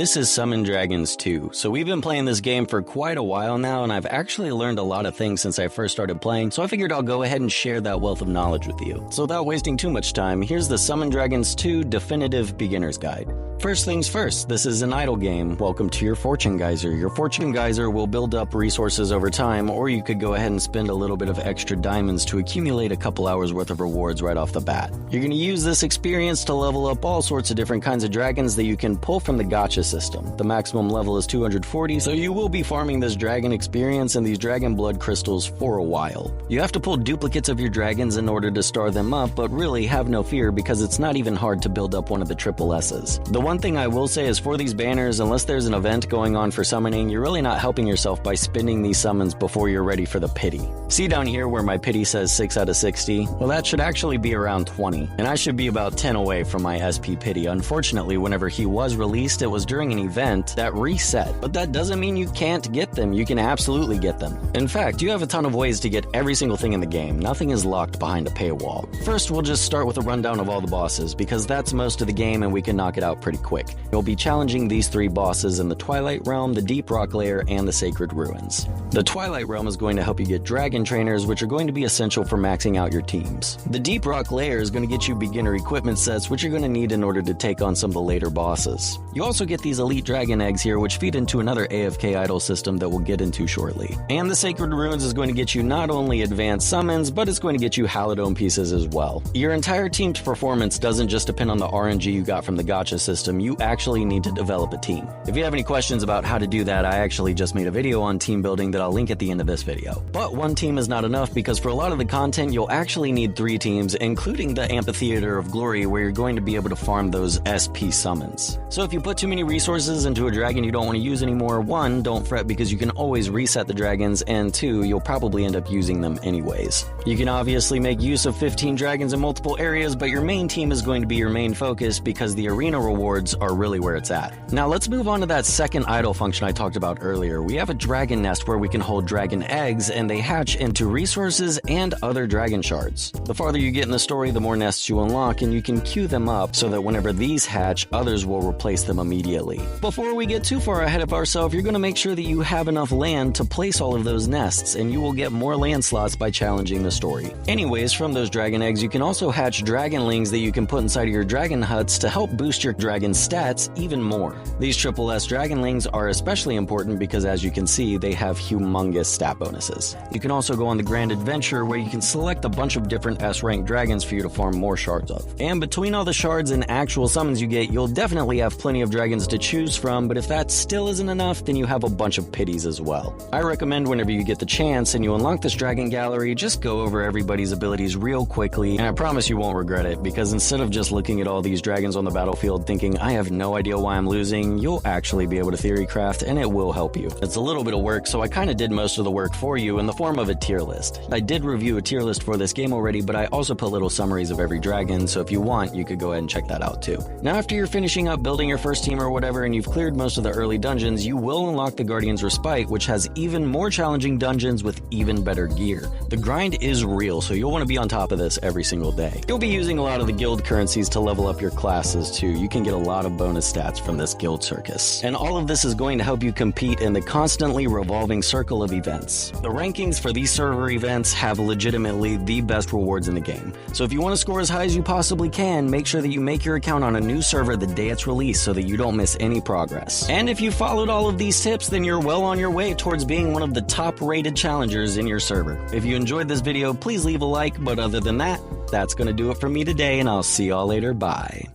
This is Summon Dragons 2, so we've been playing this game for quite a while now, and I've actually learned a lot of things since I first started playing, so I figured I'll go ahead and share that wealth of knowledge with you. So without wasting too much time, here's the Summon Dragons 2 Definitive Beginner's Guide. First things first, this is an idle game. Welcome to your Fortune Geyser. Your Fortune Geyser will build up resources over time, or you could go ahead and spend a little bit of extra diamonds to accumulate a couple hours worth of rewards right off the bat. You're going to use this experience to level up all sorts of different kinds of dragons that you can pull from the gacha system. The maximum level is 240, so you will be farming this dragon experience and these dragon blood crystals for a while. You have to pull duplicates of your dragons in order to star them up, but really have no fear because it's not even hard to build up one of the triple S's. The one thing I will say is for these banners, unless there's an event going on for summoning, you're really not helping yourself by spending these summons before you're ready for the pity. See down here where my pity says 6 out of 60? Well, that should actually be around 20, and I should be about 10 away from my SP pity. Unfortunately, whenever he was released, it was during an event that reset, but that doesn't mean you can't get them. You can absolutely get them. In fact, you have a ton of ways to get every single thing in the game. Nothing is locked behind a paywall. First, we'll just start with a rundown of all the bosses, because that's most of the game and we can knock it out pretty quick. You'll be challenging these 3 bosses in the Twilight Realm, the Deep Rock Lair, and the Sacred Ruins. The Twilight Realm is going to help you get dragon trainers, which are going to be essential for maxing out your teams. The Deep Rock Lair is going to get you beginner equipment sets, which you're going to need in order to take on some of the later bosses. You also get these elite dragon eggs here, which feed into another AFK idol system that we'll get into shortly. And the Sacred Ruins is going to get you not only advanced summons, but it's going to get you halidome pieces as well. Your entire team's performance doesn't just depend on the RNG you got from the gacha system. You actually need to develop a team. If you have any questions about how to do that, I actually just made a video on team building that I'll link at the end of this video. But one team is not enough because for a lot of the content, you'll actually need 3 teams, including the Amphitheater of Glory, where you're going to be able to farm those SP summons. So if you put too many resources into a dragon you don't want to use anymore, 1, don't fret because you can always reset the dragons, and 2, you'll probably end up using them anyways. You can obviously make use of 15 dragons in multiple areas, but your main team is going to be your main focus because the arena rewards are really where it's at. Now let's move on to that second idle function I talked about earlier. We have a dragon nest where we can hold dragon eggs and they hatch into resources and other dragon shards. The farther you get in the story, the more nests you unlock, and you can queue them up so that whenever these hatch, others will replace them immediately. Before we get too far ahead of ourselves, you're going to make sure that you have enough land to place all of those nests, and you will get more land slots by challenging the story. Anyways, from those dragon eggs, you can also hatch dragonlings that you can put inside of your dragon huts to help boost your dragon stats even more. These triple S dragonlings are especially important because, as you can see, they have humongous stat bonuses. You can also go on the Grand Adventure where you can select a bunch of different S-rank dragons for you to farm more shards of. And between all the shards and actual summons you get, you'll definitely have plenty of dragons to choose from, but if that still isn't enough, then you have a bunch of pities as well. I recommend whenever you get the chance and you unlock this dragon gallery, just go over everybody's abilities real quickly, and I promise you won't regret it, because instead of just looking at all these dragons on the battlefield thinking, I have no idea why I'm losing, you'll actually be able to theory craft, and it will help you. It's a little bit of work, so I kind of did most of the work for you in the form of a tier list. I did review a tier list for this game already, but I also put little summaries of every dragon, so if you want, you could go ahead and check that out too. Now after you're finishing up building your first team or whatever, and you've cleared most of the early dungeons, you will unlock the Guardian's Respite, which has even more challenging dungeons with even better gear. The grind is real, so you'll want to be on top of this every single day. You'll be using a lot of the guild currencies to level up your classes too. You can get a lot of bonus stats from this guild circus. And all of this is going to help you compete in the constantly revolving circle of events. The rankings for these server events have legitimately the best rewards in the game. So if you want to score as high as you possibly can, make sure that you make your account on a new server the day it's released so that you don't miss any progress. And if you followed all of these tips, then you're well on your way towards being one of the top rated challengers in your server. If you enjoyed this video, please leave a like, but other than that, that's going to do it for me today, and I'll see y'all later. Bye.